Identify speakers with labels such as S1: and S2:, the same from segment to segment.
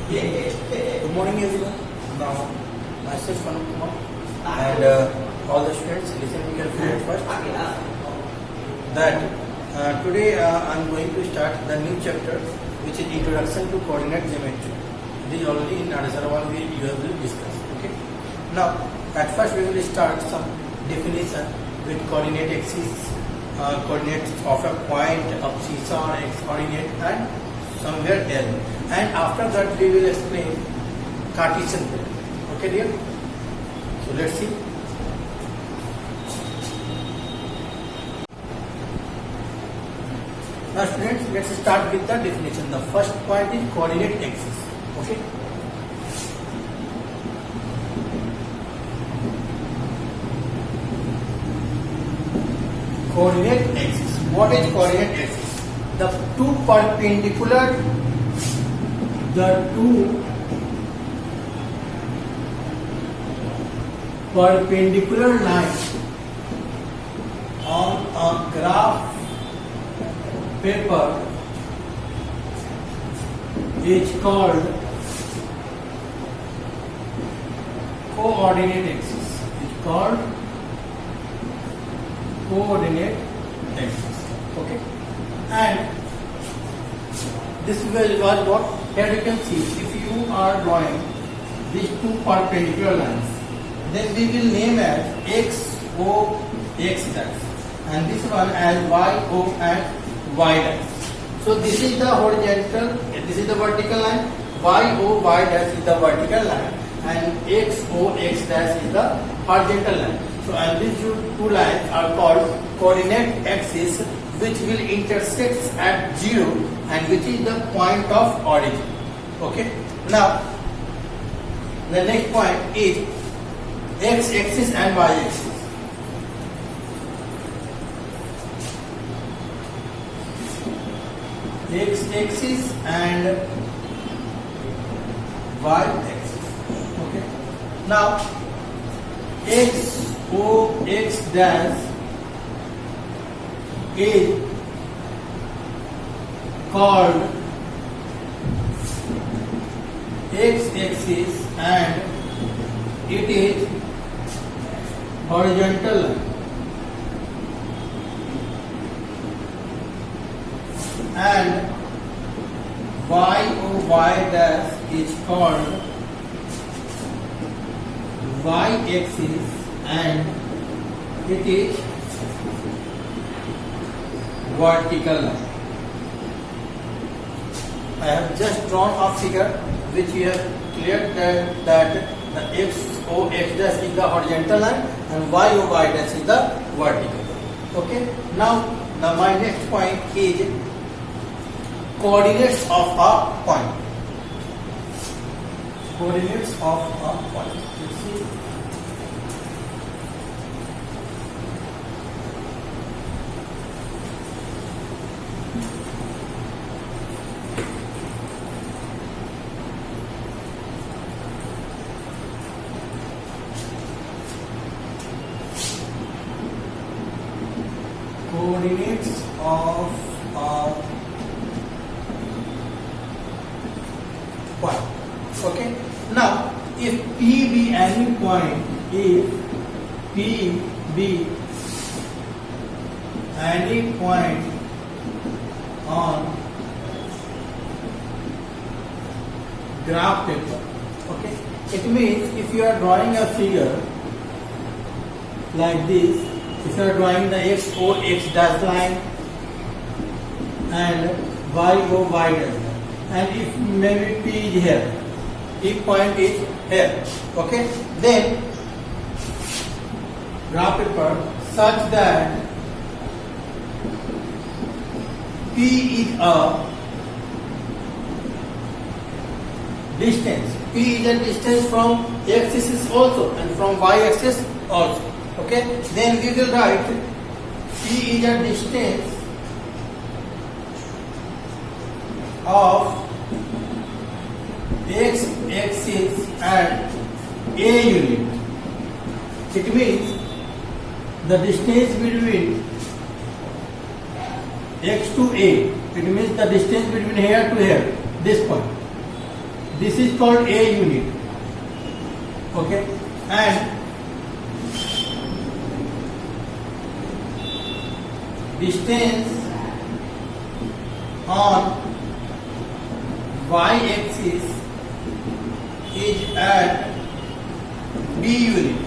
S1: Good morning, everyone. Now, myself Anup Kumar and all the students listen carefully at first. That today I am going to start the new chapter, which is Introduction to Coordinate Geometry. This is already in Adasarwal you have discussed. Okay. Now, at first we will start some definition with coordinate axis, coordinates of a point, abscissa or x coordinate, and somewhere L. And after that we will explain Cartesian plan. Okay, dear? So let's see. Now students, let's start with the definition. The first point is coordinate axis. Okay. Coordinate axis. What is coordinate axis? The two perpendicular lines on a graph paper is called coordinate axis. It's called coordinate axis. Okay. And this was what here you can see. If you are drawing these two perpendicular lines, then we will name as x o x dash, and this one as y o and y dash. So this is the horizontal, this is the vertical line, y o y dash is the vertical line, and x o x dash is the horizontal line. So and these two lines are called coordinate axis, which will intersect at 0 and which is the point of origin. Okay. Now the next point is x axis and y axis. X axis and y axis. Okay. Now x o x dash is called x axis and it is horizontal line, and y o y dash is called y axis and it is vertical line. I have just drawn a figure which you have cleared that the x o x dash is the horizontal line and y o y dash is the vertical line. Okay. Now my next point is coordinates of a point. Coordinates of a point. Let's see. Coordinates of a point. Okay. Now, if P be any point, if P be any point on graph paper, okay, it means if you are drawing a figure like this. If you are drawing the x o x dash line and y o y dash line, and if maybe P is here, P point is here, okay, then graph paper such that P is a distance. P is a distance from x axis also and from y axis also. Okay, then we will write P is a distance of x axis and a unit. It means the distance between x to a, it means the distance between here to here, this point. This is called A unit. Okay, and distance on y-axis is at B unit.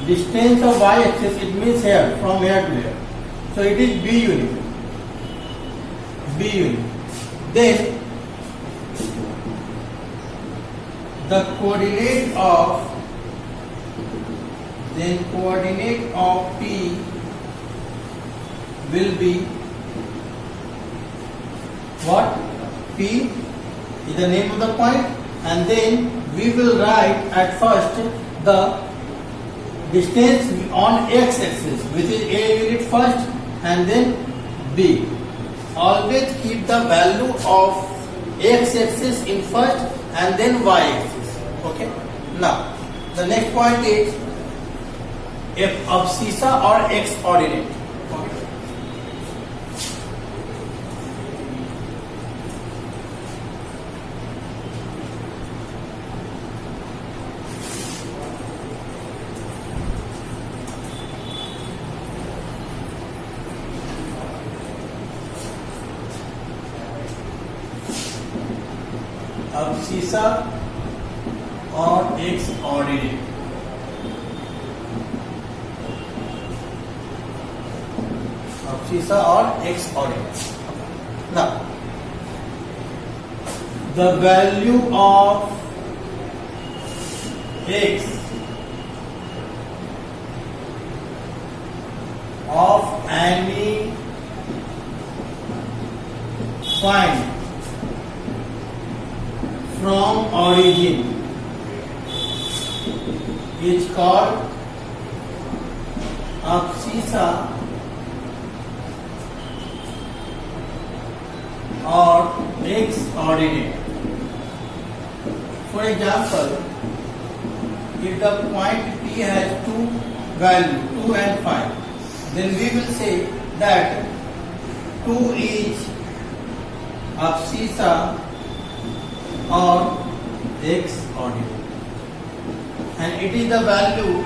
S1: Distance of y-axis, it means here, from here to here. So it is B unit. B unit. Then the coordinate of P will be what? P is the name of the point, and then we will write at first the distance on x-axis, which is A unit first and then B. Always keep the value of x-axis in first and then y-axis. Okay. Now the next point is abscissa or x-ordinate. Okay. Abscissa or x-ordinate. Abscissa or x-ordinate. Now, the value of x of any point from origin is called abscissa or x-ordinate. For example, if the point P has two values, 2 and 5, then we will say that 2 is abscissa or x-ordinate, and it is the value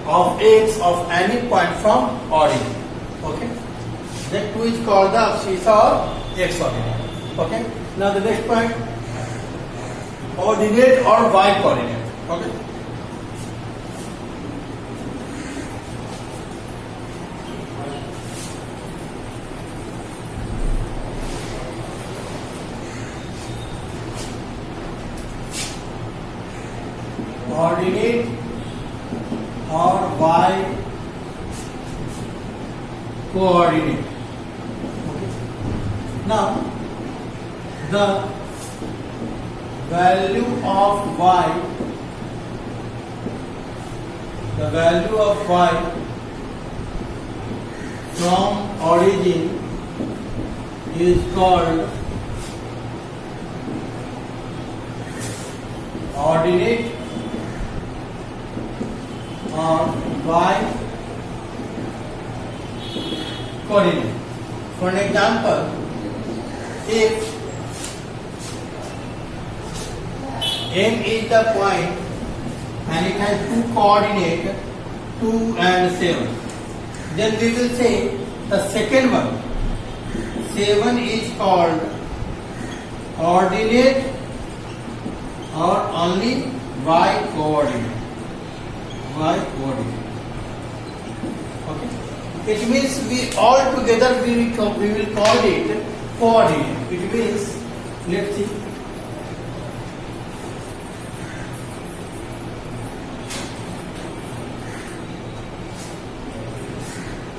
S1: of x of any point from origin. Okay, that 2 is called the abscissa or x-ordinate. Okay, now the next point, ordinate or y-coordinate. Okay, ordinate or y coordinate. Okay. Now the value of y from origin is called ordinate or y coordinate. For an example, if M is the point and it has two coordinates 2 and 7, then we will say the second one 7 is called ordinate or only y coordinate. Okay, it means we all together we will call it coordinate. It means, let's see,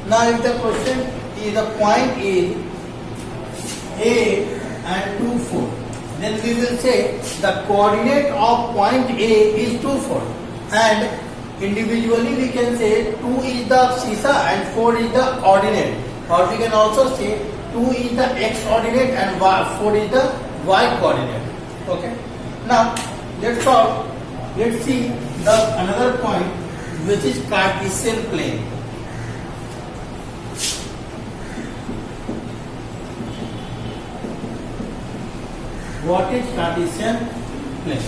S1: now if the question is the point is A and 2, 4, then we will say the coordinate of point A is 2, 4, and individually we can say 2 is the abscissa and 4 is the ordinate, or we can also say 2 is the x ordinate and 4 is the y coordinate. Okay, now let's solve. Let's see the another point, which is Cartesian plane. What is Cartesian plane?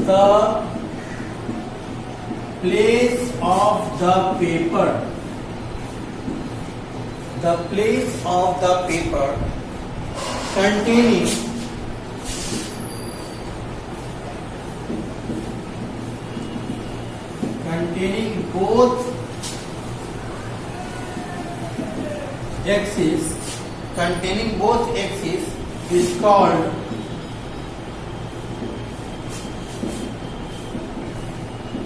S1: The place of the paper. The place of the paper containing both axes is called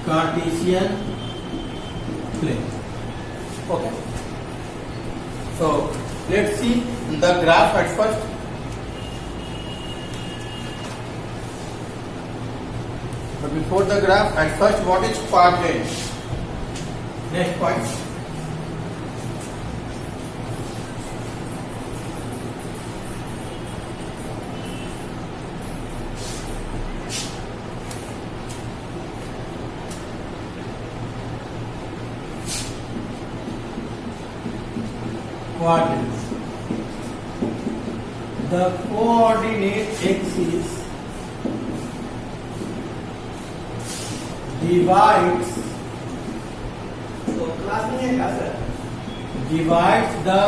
S1: Cartesian plane. Okay. So let's see the graph at first. But before the graph, at first, what is quadrant? Next point. Quadrants. The coordinate axis divides the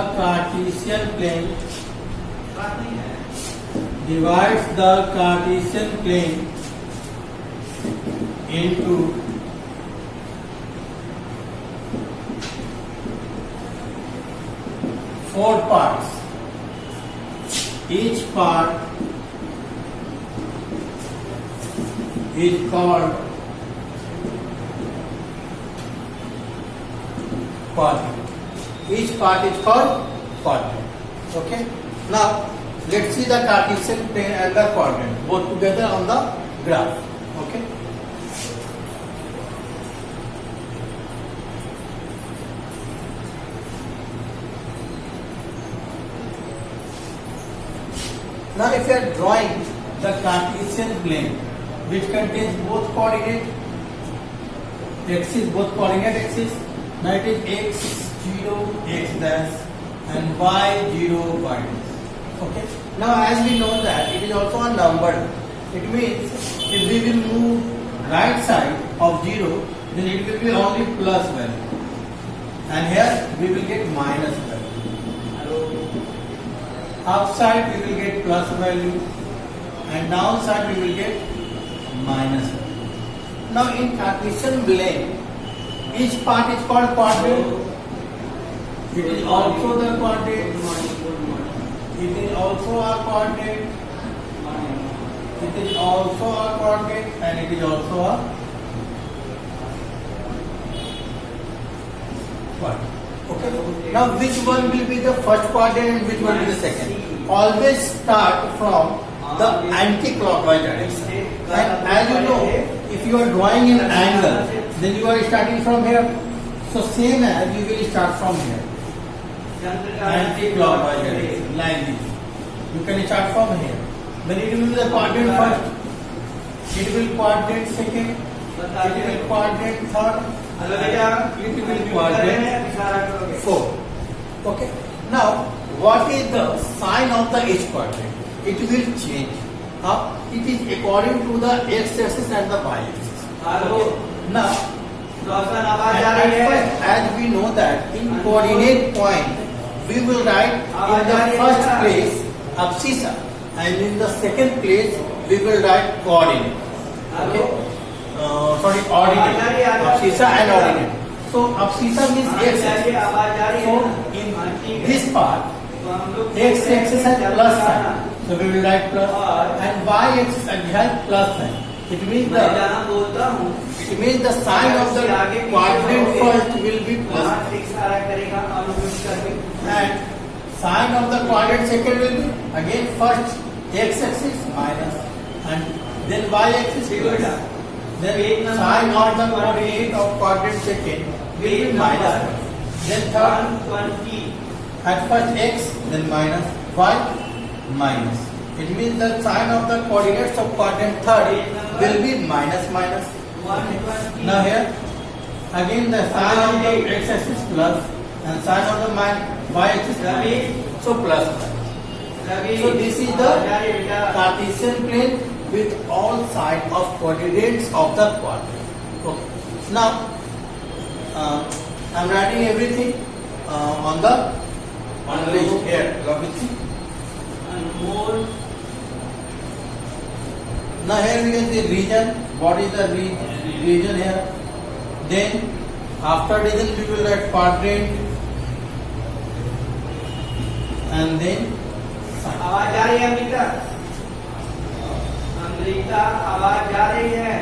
S1: Cartesian plane into four parts. Each part is called quadrant. Each part is called quadrant. Okay. Now let's see the Cartesian plane and the quadrant both together on the graph. Okay. Now if you are drawing the Cartesian plane which contains both coordinate axes, now it is x0, x dash and y0, y dash. Okay. Now as we know that it is also a number, it means if we will move right side of 0, then it will be only plus value, and here we will get minus value. Upside we will get plus value, and downside we will get minus value. Now in Cartesian plane, each part is called quadrant. It is also the quadrant. It is also a quadrant. It is also a quadrant, and it is also a quadrant. Okay. Now which one will be the first quadrant and which one will be the second? Always start from the anti-clockwise direction. And as you know, if you are drawing an angle, then you are starting from here. So same as you will start from here. Anti-clockwise direction, like this. You can start from here. Then it will be the quadrant first. It will quadrant second. It will quadrant third. It will quadrant fourth. Okay. Now, what is the sign of the each quadrant? It will change. It is according to the x-axis and the y-axis. Okay. Now, as we know that in coordinate point, we will write in the first place abscissa, and in the second place we will write coordinate. Okay. Ordinate. Abscissa and ordinate. So abscissa means x-axis. So in this part, x-axis has plus sign. So we will write plus, and y-axis has plus sign. It means the sign of the quadrant first will be plus, and sign of the quadrant second will be again first x-axis minus, and then y-axis plus. Then sign of the coordinate of quadrant second will be minus. Then third, at first x, then minus, y, minus. It means the sign of the coordinates of quadrant third will be minus, minus. Now here, again the sign of the x-axis plus, and sign of the y-axis minus. So plus. So this is the Cartesian plane with all sides of coordinates of the quadrant. Okay. Now I'm writing everything on the list here. Log it. Now here we can see region. What is the region here? Then after region we will write quadrant and then sign.
S2: आवाज आ रही है अमृता? अमृता आवाज आ रही है?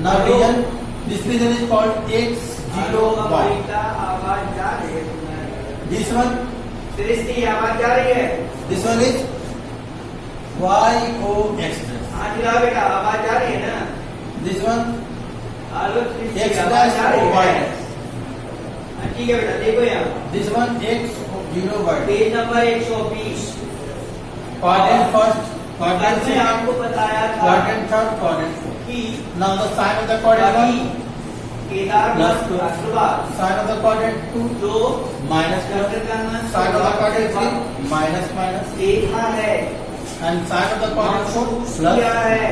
S1: Now region, this region is called X, 0, Y.
S2: Amrita आवाज जा रही है तुम्हारी?
S1: This one,
S2: सृष्टि आवाज जा रही है?
S1: this one is Y, O, X.
S2: हाँ दिला बेटा आवाज जा रही है ना?
S1: This one
S2: Alo Srishti
S1: X
S2: आवाज
S1: dash
S2: जा रही
S1: O, Y
S2: है?
S1: dash.
S2: हाँ, ठीक है बेटा देखो यहाँ
S1: This one X, 0, Y.
S2: Page number 120
S1: Quadrant first,
S2: कल
S1: quadrant
S2: मैं
S1: second,
S2: आपको बताया था
S1: quadrant third, quadrant fourth.
S2: कि
S1: Now the sign of the quadrant
S2: कभी
S1: 1,
S2: केदारनाथ
S1: plus
S2: आशीर्वाद
S1: sign of the quadrant 2,
S2: जो
S1: minus plus, sign of the quadrant 3, minus minus,
S2: देखा है
S1: and sign of the quadrant 4,
S2: किया
S1: plus.
S2: है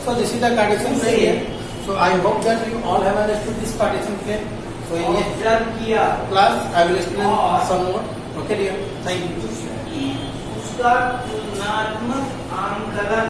S1: So this is the Cartesian plane here. So I hope that you all have understood this Cartesian plane. So in this
S2: observe किया
S1: class I will explain
S2: और
S1: some more. Okay dear. Thank you.
S2: उसका तुलनात्मक आंकलन